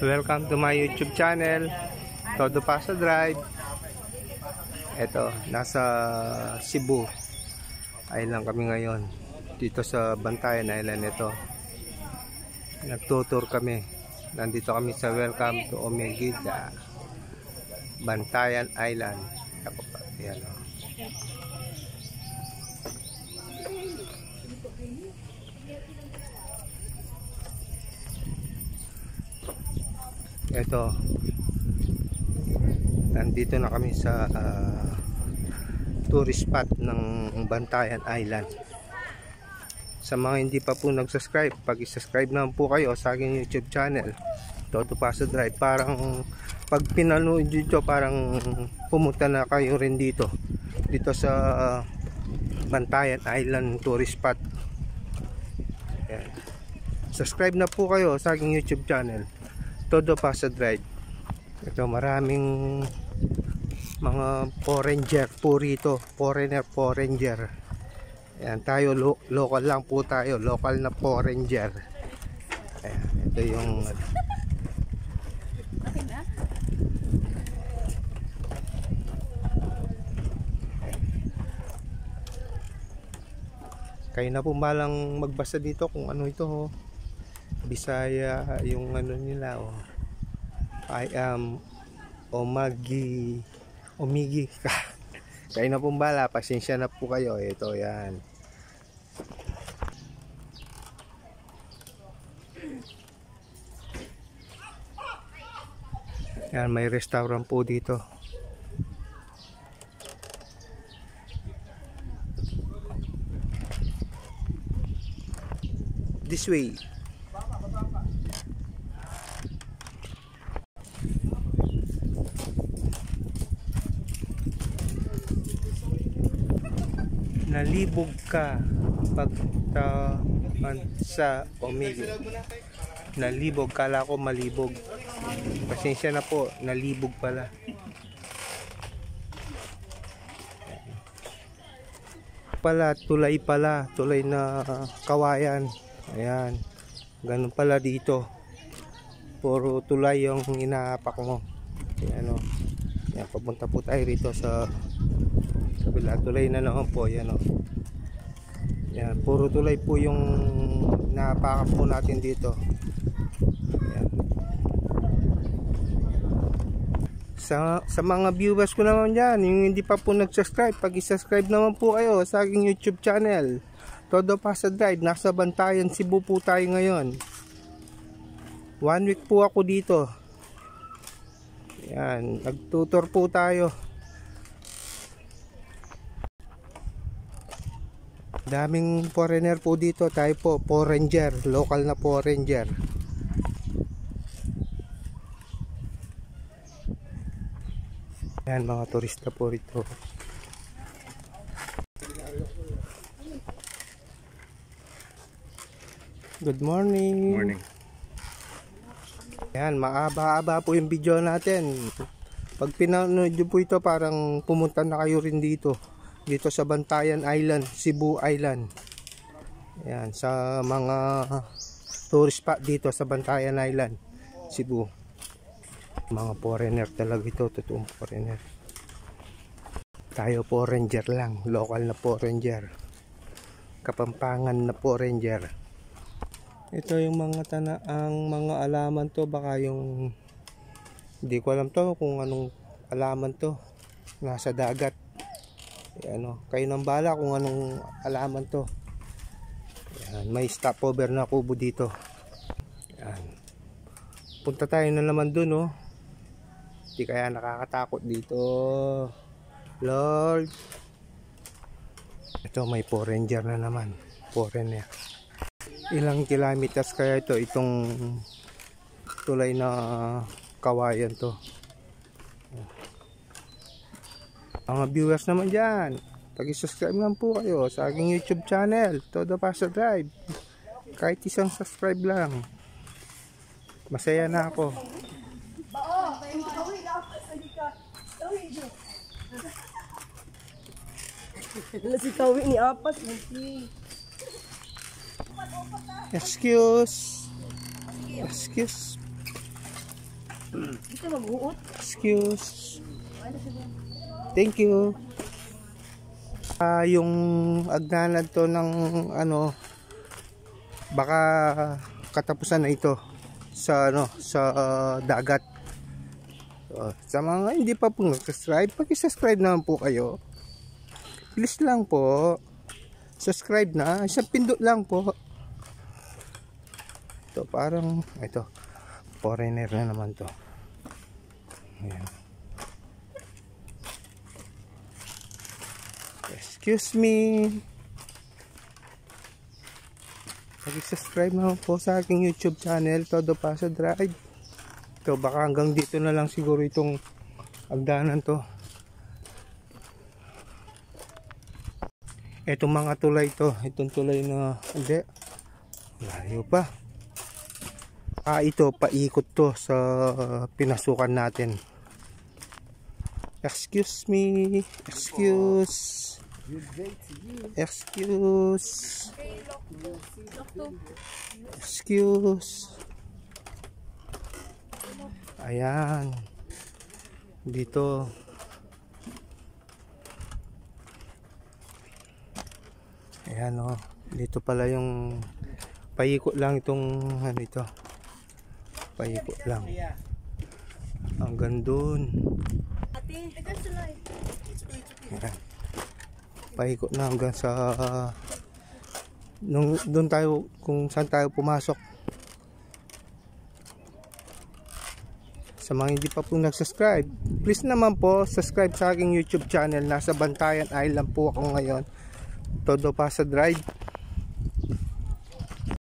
Welcome to my YouTube channel, Todo Pasa Drive. Ito, nasa Cebu Island kami ngayon. Dito sa Bantayan Island ito. Nagtutour kami. Nandito kami sa Welcome to Omegida, Bantayan Island. Ako pa, yan o. Ito, nandito na kami sa tourist spot ng Bantayan Island. Sa mga hindi pa po nag-subscribe, pag-subscribe naman po kayo sa aking YouTube channel, Todo Pasa Drive. Parang pag pinanood dito, parang pumunta na kayo rin dito sa Bantayan Island tourist spot. Ayan. Subscribe na po kayo sa aking YouTube channel, Todo Pasa Drive. Ito, maraming mga foreigner po rito, foreigner. Ayan, tayo local lang po tayo, local na foreigner. Ayan, ito yung kayo na po malang magbasa dito kung ano ito. Bisaya yung ano nila, oh. I am Omigi. Kayo na pong bala, pasensya na po kayo. Ito, yan. Yan, may restaurant po dito. This way. Nalibog ka pagtaman sa Omega. Nalibog, kala ko malibog. Pasensya na po, nalibog pala. Tulay na kawayan. Ayan, ganun pala dito. Puro tulay yung inaapak mo. Ayan, o. Ayan, papunta po tayo rito sa kabila. Tulay na naman po. Ayan, o. Ayan, puro tulay po yung inaapakan po natin dito. Ayan. Sa mga viewers ko naman dyan, yung hindi pa po nag-subscribe, pag-subscribe naman po kayo sa aking YouTube channel, Todo Pasa Drive. Nasa Bantayan, Cebu po tayo ngayon. 1 week po ako dito. Yan, nagtutor po tayo. Daming foreigner po dito. Tayo po, foreigner, local na foreigner. Yan, mga turista po rito. Good morning. Morning. Yan, maaba-aba po yung video natin. Pag pinanood nyo po ito, parang pumunta na kayo rin dito sa Bantayan Island, Cebu Island. Yan, sa mga tourist spot dito sa Bantayan Island, Cebu. Mga foreigner talaga ito, totoong foreigner. Tayo foreigner lang, local na foreigner. Kapampangan na foreigner. Ito yung mga mga alaman to, baka yung hindi ko alam to kung anong alaman to. Nasa dagat. Ano, kayo nang bala kung anong alaman to. Yan, may stopover na kubo dito. Yan. Punta tayo na naman dun, oh. Hindi kaya nakakatakot dito, Lord. Ito, may foreigner na naman. Foreigner. Ilang kilometers kaya ito, itong tulay na kawayan to. Mga viewers naman dyan, pag-subscribe lang po kayo sa aking YouTube channel, Todo Pasa Drive. Kahit isang subscribe lang, masaya na ako. Si Kawi ni Apas. Excuse. Dito mag-uot. Excuse. Thank you. Yung agnanad to ng ano, baka katapusan na ito sa ano, sa dagat. So, sa mga hindi pa po nag-subscribe, paki-subscribe naman po kayo. Please lang po. Subscribe na, isang pindot lang po. Ito parang ito, foreigner na naman to. Ayan. Excuse me. Mag-subscribe naman po sa aking YouTube channel, Todo Paso Drive. Ito, baka hanggang dito na lang siguro itong agdanan to. Itong mga tulay to, itong tulay na hindi, layo pa. Ito, paikot to sa pinasukan natin. Excuse me. Excuse. Ayan. Dito. Ayan o. Dito pala yung paikot lang itong ano ito. Paikot lang. Hanggang dun. Ayan. Paikot na hanggang sa doon tayo kung saan tayo pumasok. Sa mga hindi pa po nag-subscribe, please naman po subscribe sa aking YouTube channel. Nasa Bantayan Island po ako ngayon, Todo Paso Drive.